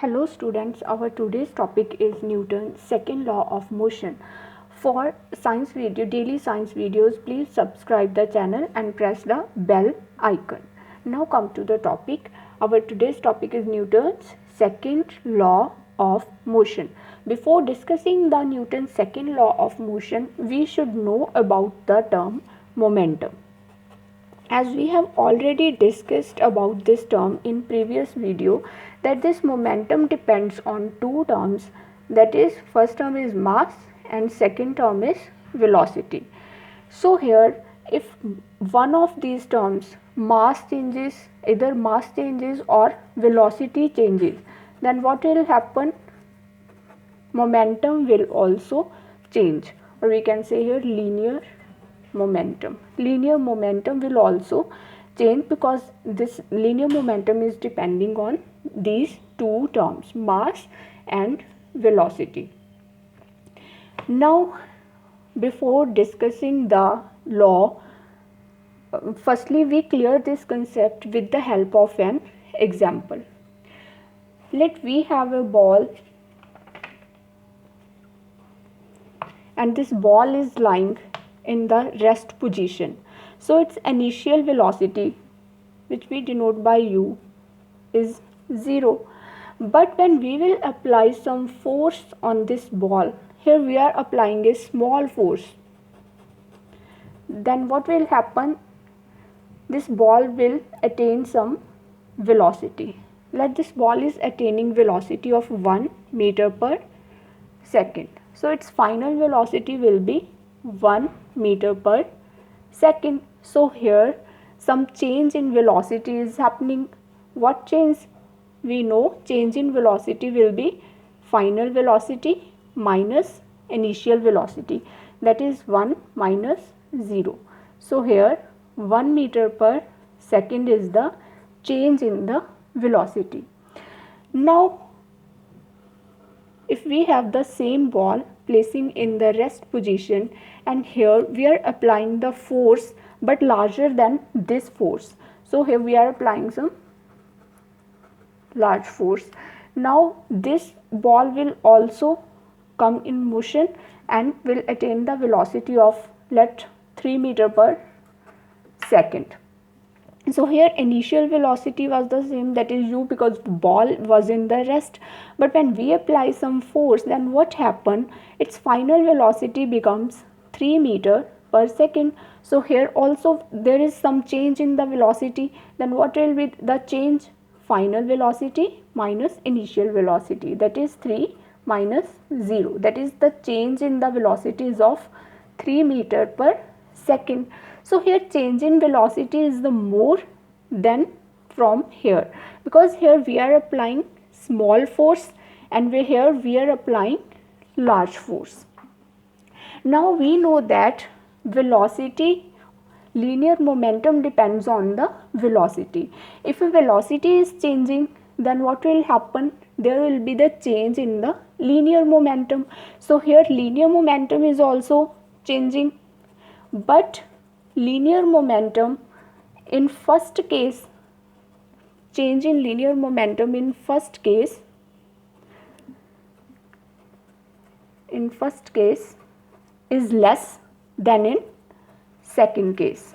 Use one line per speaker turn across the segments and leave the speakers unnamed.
Hello students, our today's topic is Newton's second law of motion. For daily science videos, please subscribe the channel and press the bell icon. Now come to the topic. Our today's topic is Newton's second law of motion. Before discussing the Newton's second law of motion, we should know about the term momentum. As we have already discussed about this term in previous video, that this momentum depends on two terms, that is first term is mass and second term is velocity. So here if one of these terms either mass changes or velocity changes, then what will happen? Momentum will also change, or we can say here linear momentum will also change, because this linear momentum is depending on these two terms, mass and velocity. Now before discussing the law, firstly we clear this concept with the help of an example. Let we have a ball, and this ball is lying in the rest position. So its initial velocity, which we denote by u, is 0. But when we will apply some force on this ball, here we are applying a small force, then what will happen? This ball will attain some velocity. Let this ball is attaining velocity of 1 meter per second. So its final velocity will be 1 meter per second. So here some change in velocity is happening. What change? We know change in velocity will be final velocity minus initial velocity, that is 1 minus 0. So here 1 meter per second is the change in the velocity. Now if we have the same ball placing in the rest position, and here we are applying the force but larger than this force, so here we are applying some large force. Now this ball will also come in motion and will attain the velocity of 3 meter per second. So here initial velocity was the same, that is u, because ball was in the rest. But when we apply some force, then what happened? Its final velocity becomes 3 meter per second. So here also there is some change in the velocity. Then what will be the change? Final velocity minus initial velocity, that is 3 minus 0. That is the change in the velocities of 3 meter per second. So here change in velocity is the more than from here, because here we are applying small force and here we are applying large force. Now we know that linear momentum depends on the velocity. If a velocity is changing, then what will happen? There will be the change in the linear momentum. So here linear momentum is also changing, but linear momentum in first case, change in linear momentum in first case is less than in second case.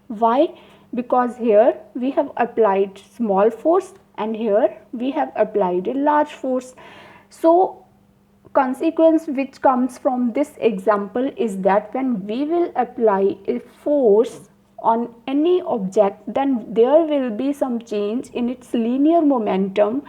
Why? Because here we have applied small force and here we have applied a large force. So consequence which comes from this example is that when we will apply a force on any object, then there will be some change in its linear momentum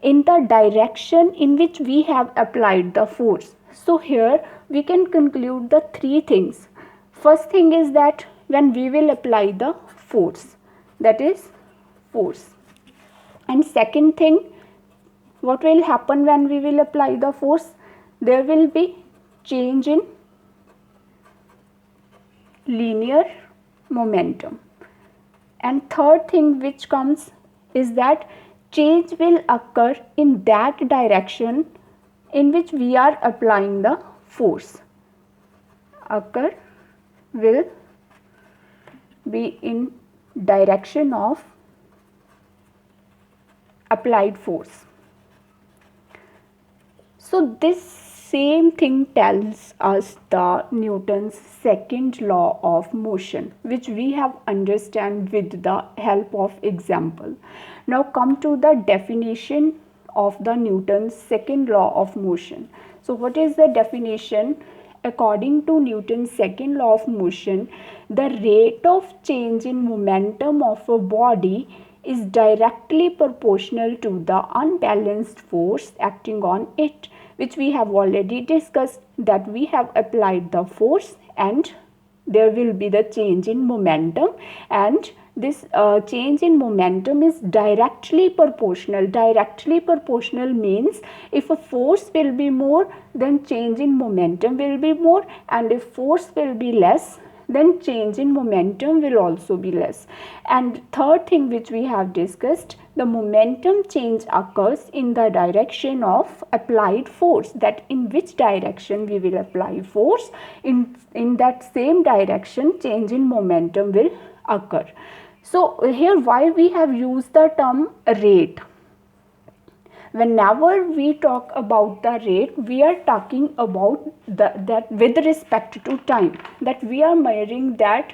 in the direction in which we have applied the force. So here we can conclude the three things. First thing is that when we will apply the force, that is force. And second thing, what will happen when we will apply the force? There will be change in linear momentum. And third thing which comes is that change will occur in that direction in which we are applying the force. Will be in direction of applied force. So this same thing tells us the Newton's second law of motion, which we have understand with the help of example. Now come to the definition of the Newton's second law of motion. So what is the definition? According to Newton's second law of motion, the rate of change in momentum of a body is directly proportional to the unbalanced force acting on it, which we have already discussed, that we have applied the force and there will be the change in momentum, and this change in momentum is directly proportional. Directly proportional means if a force will be more, then change in momentum will be more, and if force will be less, then change in momentum will also be less. And third thing which we have discussed, the momentum change occurs in the direction of applied force, that in which direction we will apply force, in that same direction change in momentum will occur. So here why we have used the term rate. Whenever we talk about the rate, we are talking about that with respect to time, that we are measuring that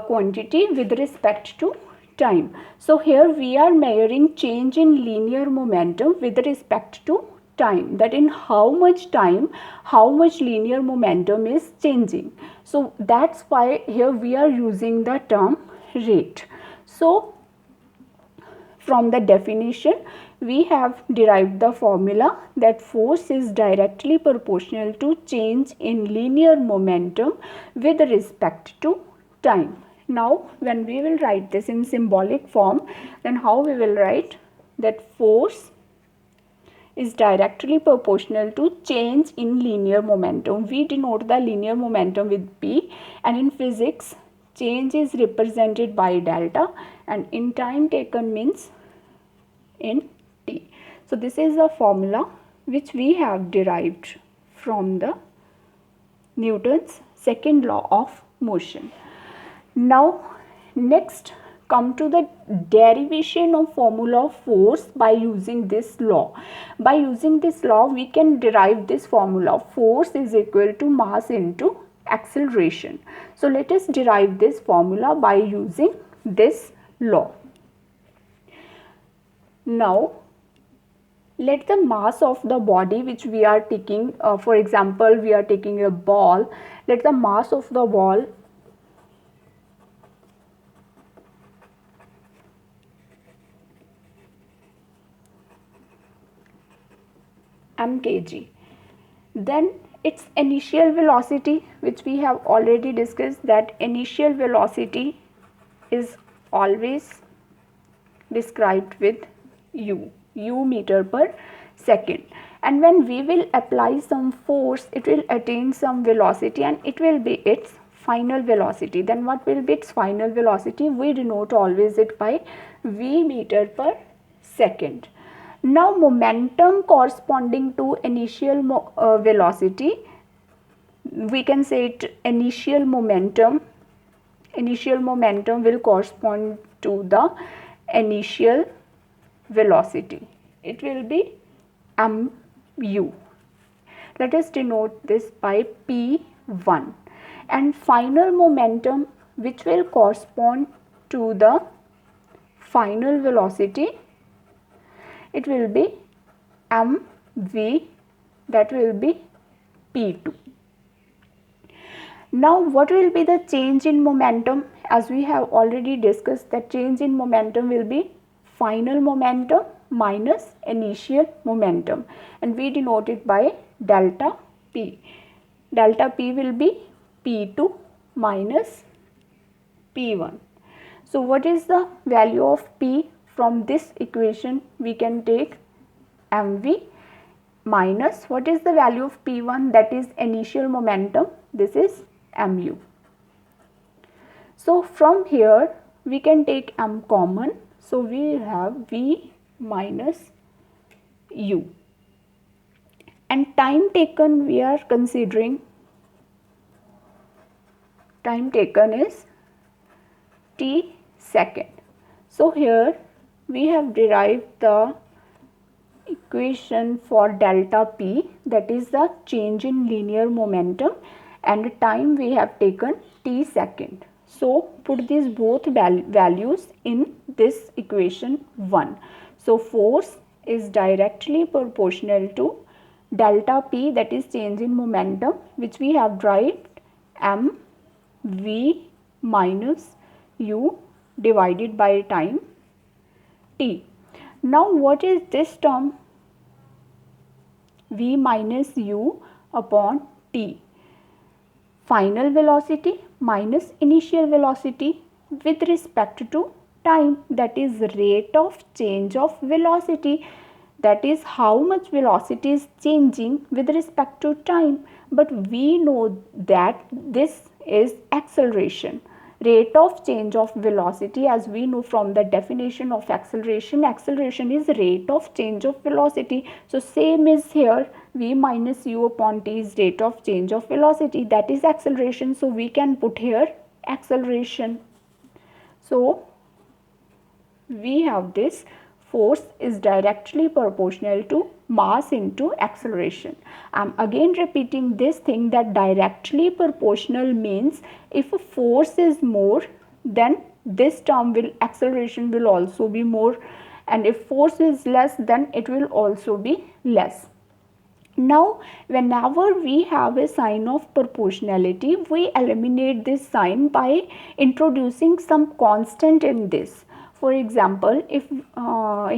quantity with respect to time. So here we are measuring change in linear momentum with respect to time, that in how much time, how much linear momentum is changing. So that's why here we are using the term rate. So from the definition, we have derived the formula that force is directly proportional to change in linear momentum with respect to time. Now, when we will write this in symbolic form, then how we will write that force is directly proportional to change in linear momentum. We denote the linear momentum with P, and in physics, change is represented by delta, and in time taken means in T. So this is the formula which we have derived from the Newton's second law of motion. Now next come to the derivation of formula of force by using this law. By using this law, we can derive this formula: force is equal to mass into acceleration. So let us derive this formula by using this law. Now let the mass of the body which we are taking, for example we are taking a ball, let the mass of the ball mkg, then its initial velocity, which we have already discussed, that initial velocity is always described with u meter per second, and when we will apply some force, it will attain some velocity and it will be its final velocity. Then what will be its final velocity? We denote always it by v meter per second. Now momentum corresponding to initial velocity, we can say it initial momentum will correspond to the initial velocity. It will be mu. Let us denote this by p1. And final momentum, which will correspond to the final velocity, it will be mv, that will be p2. Now what will be the change in momentum? As we have already discussed, that change in momentum will be final momentum minus initial momentum, and we denote it by delta p. Delta p will be p2 minus p1. So what is the value of p? From this equation we can take mv minus, what is the value of p1? That is initial momentum, this is mu. So from here we can take m common, so we have v minus u, and time taken we are considering, time taken is t second. So here we have derived the equation for delta p, that is the change in linear momentum, and time we have taken t second. So put these both values in this equation 1. So force is directly proportional to delta p, that is change in momentum, which we have derived m v minus u divided by time t. Now what is this term? V minus u upon t. Final velocity minus initial velocity with respect to time, that is rate of change of velocity, that is how much velocity is changing with respect to time. But we know that this is acceleration. Rate of change of velocity, as we know from the definition of acceleration, acceleration is rate of change of velocity. So same is here, v minus u upon t is rate of change of velocity, that is acceleration. So we can put here acceleration. So we have this, force is directly proportional to mass into acceleration. I am again repeating this thing, that directly proportional means if a force is more, then this term will, acceleration will also be more, and if force is less, then it will also be less. Now whenever we have a sign of proportionality, we eliminate this sign by introducing some constant in this. For example, if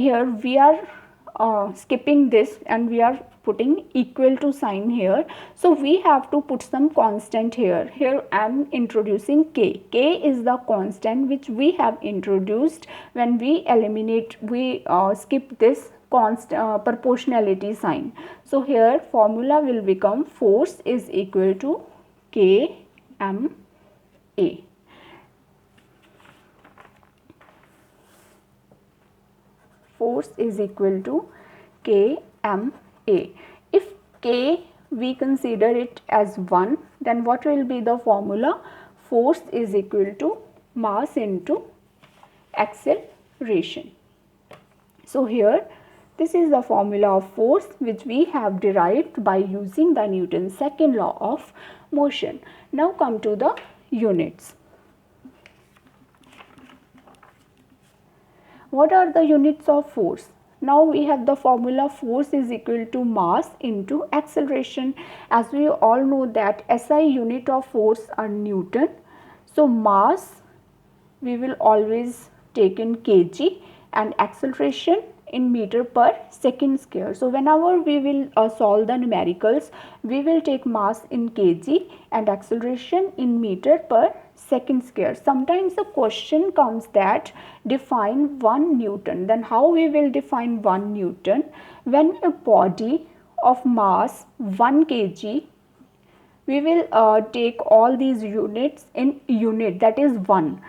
here we are skipping this and we are putting equal to sign here, so we have to put some constant here. Here I am introducing k. K is the constant which we have introduced when we eliminate, we skip this constant proportionality sign. So here formula will become force is equal to k m a. Force is equal to k m a. If k we consider it as 1, then what will be the formula? Force is equal to mass into acceleration. So here this is the formula of force which we have derived by using the Newton's second law of motion. Now come to the units. What are the units of force? Now we have the formula, force is equal to mass into acceleration. As we all know that SI unit of force are Newton. So mass we will always take in kg and acceleration in meter per second square. So whenever we will solve the numericals, we will take mass in kg and acceleration in meter per second square. Sometimes the question comes that define 1 Newton. Then how we will define 1 Newton? When a body of mass 1 kg, we will take all these units in unit, that is 1.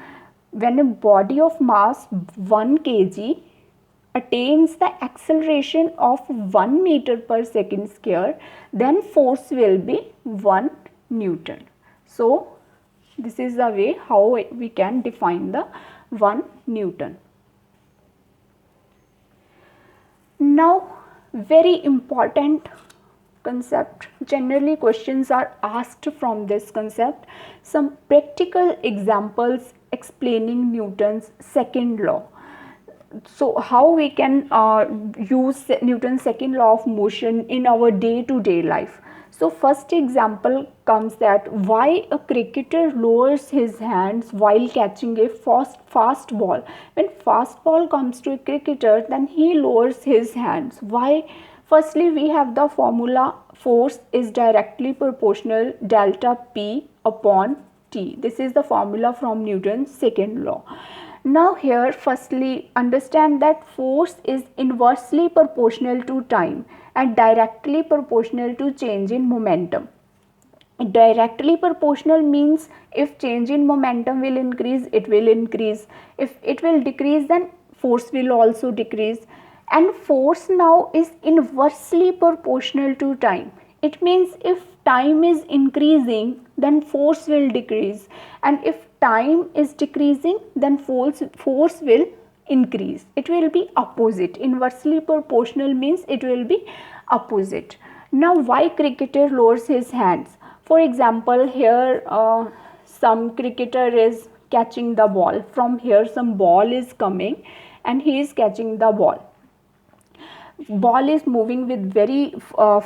When a body of mass 1 kg attains the acceleration of 1 meter per second square, then force will be 1 Newton. So this is the way how we can define the 1 Newton. Now very important concept, generally questions are asked from this concept. Some practical examples explaining Newton's second law. So how we can use Newton's second law of motion in our day-to-day life. So first example comes that why a cricketer lowers his hands while catching a fast ball. When fast ball comes to a cricketer, then he lowers his hands. Why? Firstly, we have the formula, force is directly proportional delta P upon T. This is the formula from Newton's second law. Now here firstly understand that force is inversely proportional to time and directly proportional to change in momentum. Directly proportional means if change in momentum will increase, it will increase. If it will decrease, then force will also decrease. And force now is inversely proportional to time. It means if time is increasing, then force will decrease, and if time is decreasing, then force will increase. It will be opposite. Inversely proportional means it will be opposite. Now why cricketer lowers his hands? For example, here some cricketer is catching the ball. From here some ball is coming and he is catching the ball. Ball is moving with very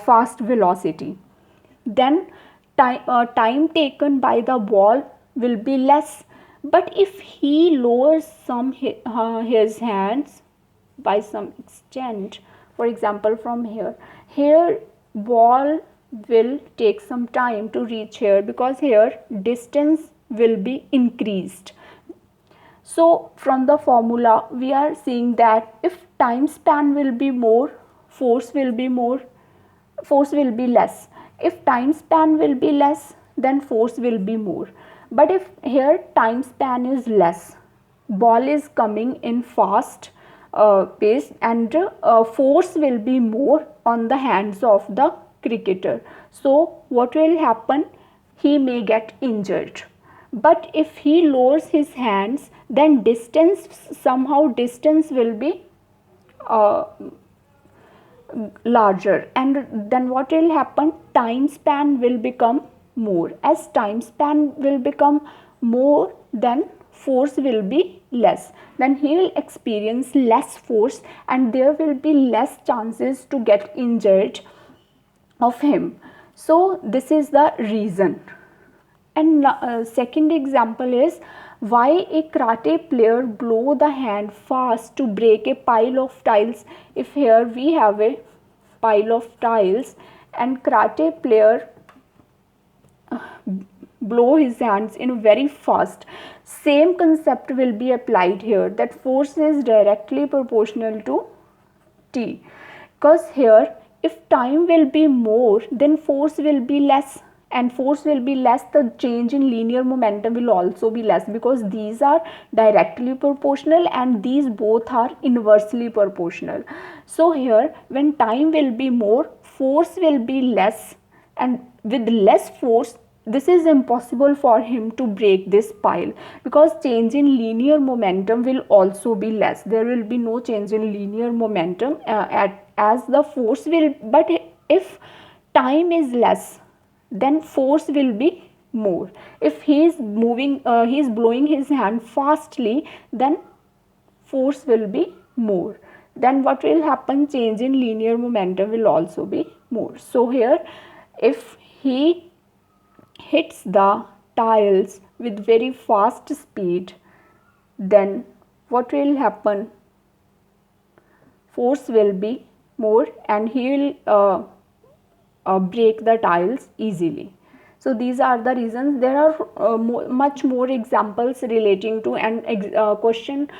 fast velocity. Then time taken by the ball will be less. But if he lowers his hands by some extent, for example from here ball will take some time to reach here, because here distance will be increased. So from the formula we are seeing that if time span will be more, force will be less. If time span will be less, then force will be more. But if here time span is less, ball is coming in fast pace, and force will be more on the hands of the cricketer. So what will happen? He may get injured. But if he lowers his hands, then distance will be larger, and then what will happen? Time span will become more. As time span will become more, then force will be less. Then he will experience less force and there will be less chances to get injured of him. So this is the reason. And second example is why a karate player blow the hand fast to break a pile of tiles. If here we have a pile of tiles and karate player blow his hands in very fast, same concept will be applied here, that force is directly proportional to T. Because here if time will be more, then force will be less, and force will be less, the change in linear momentum will also be less, because these are directly proportional and these both are inversely proportional. So here when time will be more, force will be less, and with less force this is impossible for him to break this pile, because change in linear momentum will also be less. There will be no change in linear momentum as the force will. But if time is less, then force will be more. If he is blowing his hand fastly, then force will be more. Then what will happen? Change in linear momentum will also be more. So here if he hits the tiles with very fast speed, then what will happen? Force will be more and he will break the tiles easily. So these are the reasons. There are much more examples relating to, and question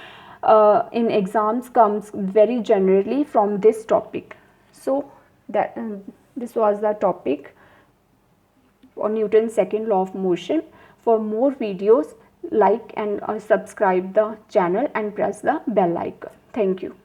in exams comes very generally from this topic. So that this was the topic on Newton's second law of motion. For more videos, like and subscribe the channel and press the bell icon. Thank you.